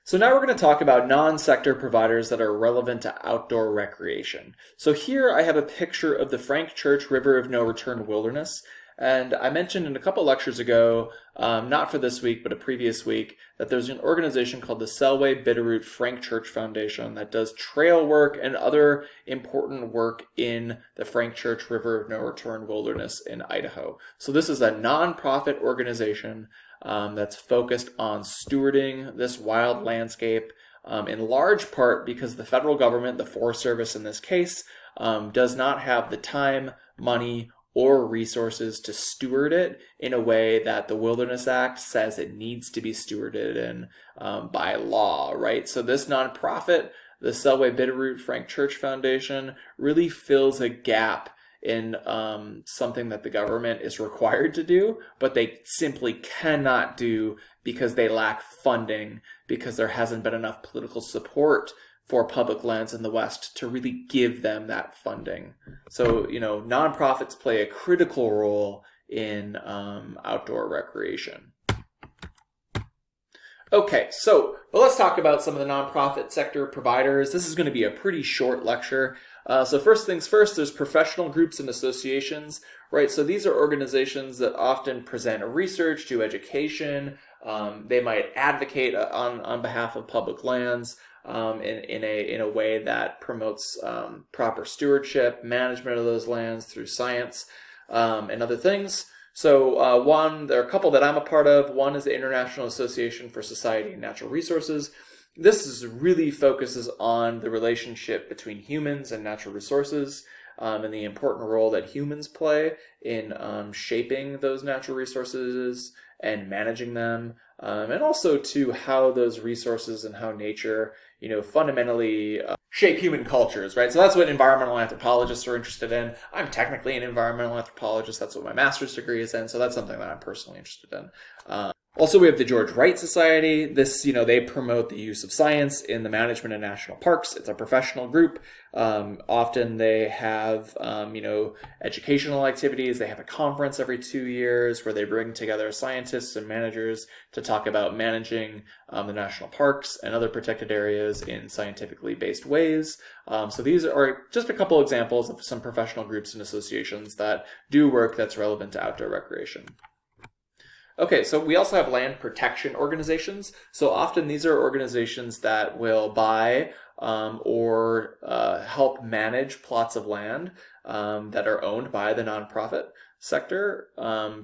So now we're going to talk about non-sector providers that are relevant to outdoor recreation. So here I have a picture of the Frank Church River of No Return Wilderness. And I mentioned in a couple lectures ago, not for this week, but a previous week, that there's an organization called the Selway Bitterroot Frank Church Foundation that does trail work and other important work in the Frank Church River of No Return Wilderness in Idaho. So this is a nonprofit organization that's focused on stewarding this wild landscape, in large part because the federal government, the Forest Service in this case, does not have the time, money, or resources to steward it in a way that the Wilderness Act says it needs to be stewarded in by law, right? So this nonprofit, the Selway Bitterroot Frank Church Foundation, really fills a gap in something that the government is required to do, but they simply cannot do because they lack funding, because there hasn't been enough political support for public lands in the West to really give them that funding. So, nonprofits play a critical role in outdoor recreation. Okay, so let's talk about some of the nonprofit sector providers. This is going to be a pretty short lecture. So first things first, there's professional groups and associations, right? So these are organizations that often present research, do education. They might advocate on behalf of public lands in a way that promotes proper stewardship, management of those lands through science, and other things. So there are a couple that I'm a part of. One is the International Association for Society and Natural Resources. This really focuses on the relationship between humans and natural resources, and the important role that humans play in shaping those natural resources and managing them, and also to how those resources and how nature, fundamentally shape human cultures, right? So that's what environmental anthropologists are interested in. I'm technically an environmental anthropologist. That's what my master's degree is in. So that's something that I'm personally interested in. Also, we have the George Wright Society. This, they promote the use of science in the management of national parks. It's a professional group. Often they have, educational activities. They have a conference every 2 years where they bring together scientists and managers to talk about managing the national parks and other protected areas in scientifically based ways. So these are just a couple examples of some professional groups and associations that do work that's relevant to outdoor recreation. Okay, so we also have land protection organizations. So often these are organizations that will buy or help manage plots of land that are owned by the nonprofit sector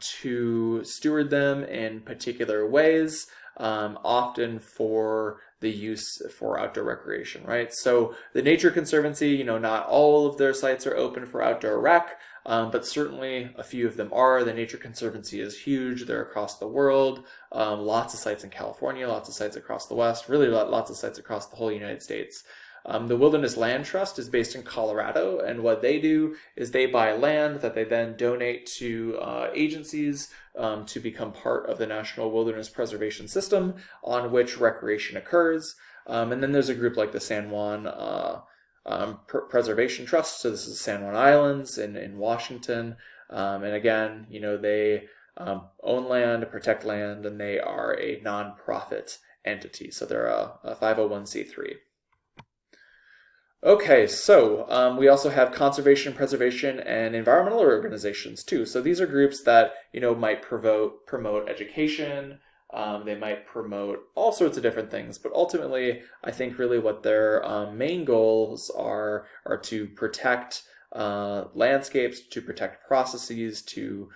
to steward them in particular ways, often for the use for outdoor recreation, right? So the Nature Conservancy, not all of their sites are open for outdoor rec, but certainly a few of them are. The Nature Conservancy is huge. They're across the world. Lots of sites in California, lots of sites across the West, really lots of sites across the whole United States. The Wilderness Land Trust is based in Colorado, and what they do is they buy land that they then donate to agencies to become part of the National Wilderness Preservation System on which recreation occurs. And then there's a group like the San Juan Preservation Trust. So this is San Juan Islands in Washington. And again, they own land, protect land, and they are a nonprofit entity. So they're a 501c3. Okay, so we also have conservation, preservation, and environmental organizations too. So these are groups that, might promote education. They might promote all sorts of different things, but ultimately, I think really what their main goals are to protect landscapes, to protect processes, to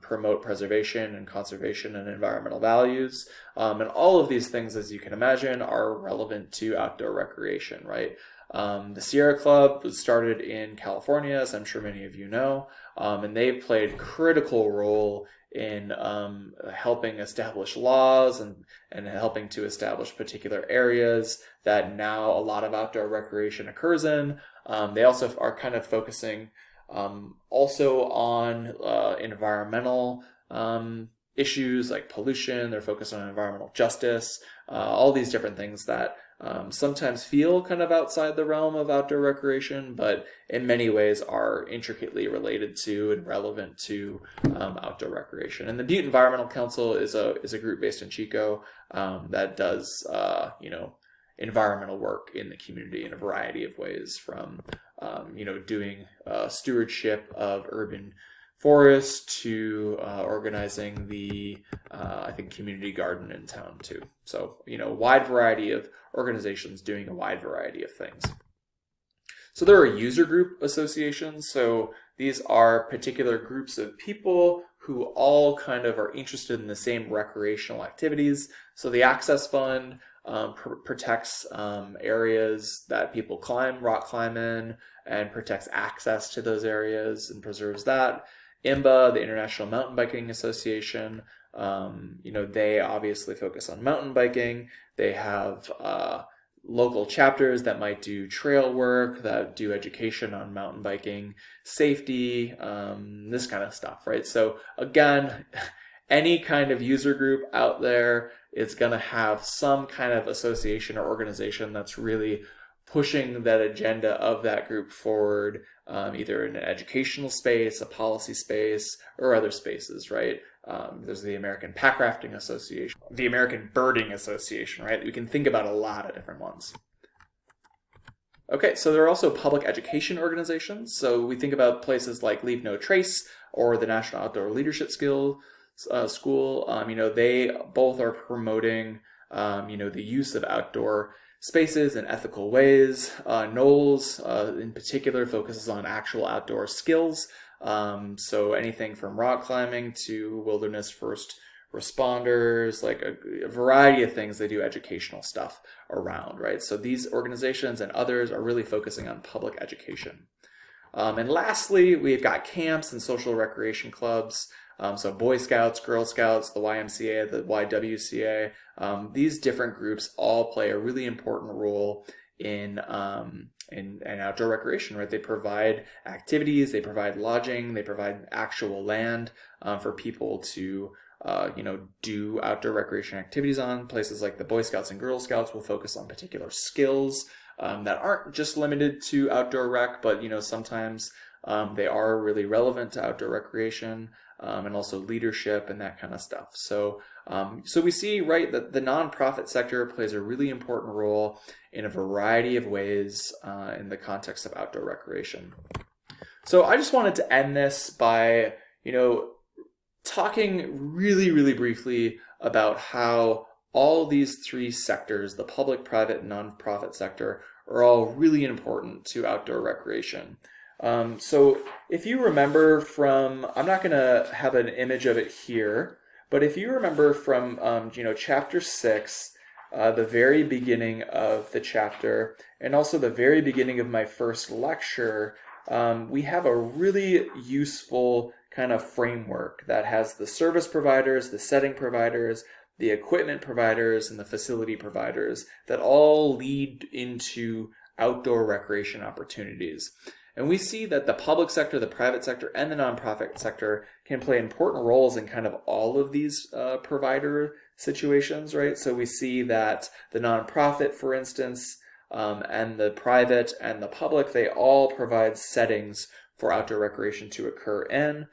promote preservation and conservation and environmental values. And all of these things, as you can imagine, are relevant to outdoor recreation, right? The Sierra Club was started in California, as I'm sure many of you know, and they've played a critical role in helping establish laws and helping to establish particular areas that now a lot of outdoor recreation occurs in. They also are kind of focusing also on environmental issues like pollution. They're focused on environmental justice, all these different things that sometimes feel kind of outside the realm of outdoor recreation, but in many ways are intricately related to and relevant to outdoor recreation. And the Butte Environmental Council is a group based in Chico that does environmental work in the community in a variety of ways, from doing stewardship of urban forest to organizing the I think community garden in town too. So wide variety of organizations doing a wide variety of things. So there are user group associations. So these are particular groups of people who all kind of are interested in the same recreational activities. So the Access Fund protects areas that people rock climb in, and protects access to those areas and preserves that. IMBA, the International Mountain Biking Association, they obviously focus on mountain biking. They have local chapters that might do trail work, that do education on mountain biking, safety, this kind of stuff, right? So again, any kind of user group out there is going to have some kind of association or organization that's really pushing that agenda of that group forward, either in an educational space, a policy space, or other spaces, right? There's the American Pack Rafting Association, the American Birding Association, right? We can think about a lot of different ones. Okay, so there are also public education organizations. So we think about places like Leave No Trace or the National Outdoor Leadership School. They both are promoting, the use of outdoor spaces in ethical ways. Knowles, in particular, focuses on actual outdoor skills. So anything from rock climbing to wilderness first responders, like a variety of things. They do educational stuff around, right? So these organizations and others are really focusing on public education. And lastly, we've got camps and social recreation clubs. So Boy Scouts, Girl Scouts, the YMCA, the YWCA, these different groups all play a really important role in outdoor recreation, right? They provide activities, they provide lodging, they provide actual land for people to do outdoor recreation activities on. Places like the Boy Scouts and Girl Scouts will focus on particular skills that aren't just limited to outdoor rec, but sometimes they are really relevant to outdoor recreation. And also leadership and that kind of stuff. So we see, right, that the nonprofit sector plays a really important role in a variety of ways in the context of outdoor recreation. So I just wanted to end this by, talking really, really briefly about how all these three sectors, the public, private, and nonprofit sector, are all really important to outdoor recreation. So if you remember from, I'm not going to have an image of it here, but if you remember from, chapter 6, the very beginning of the chapter, and also the very beginning of my first lecture, we have a really useful kind of framework that has the service providers, the setting providers, the equipment providers, and the facility providers that all lead into outdoor recreation opportunities. And we see that the public sector, the private sector, and the nonprofit sector can play important roles in kind of all of these provider situations, right? So we see that the nonprofit, for instance, and the private and the public, they all provide settings for outdoor recreation to occur in.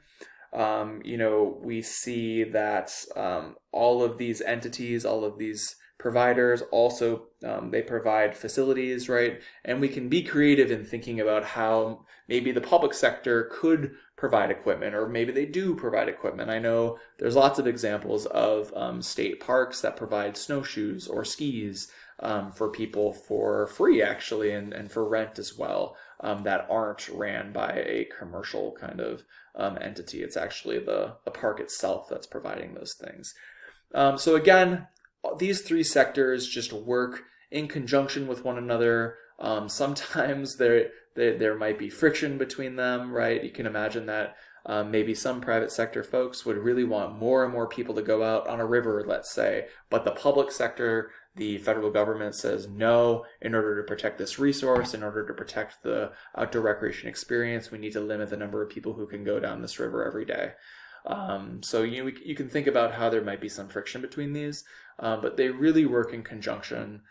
We see that all of these entities, all of these providers also, they provide facilities, right? And we can be creative in thinking about how maybe the public sector could provide equipment, or maybe they do provide equipment. I know there's lots of examples of state parks that provide snowshoes or skis for people for free, actually, and for rent as well, that aren't ran by a commercial kind of entity. It's actually the park itself that's providing those things. So again, these three sectors just work in conjunction with one another. Sometimes there might be friction between them, right? You can imagine that maybe some private sector folks would really want more and more people to go out on a river, let's say, but the public sector, the federal government says no, in order to protect this resource, in order to protect the outdoor recreation experience, we need to limit the number of people who can go down this river every day. So you can think about how there might be some friction between these, but they really work in conjunction.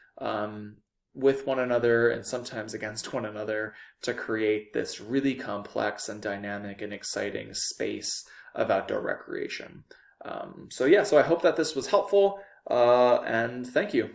with one another and sometimes against one another to create this really complex and dynamic and exciting space of outdoor recreation. So I hope that this was helpful, and thank you.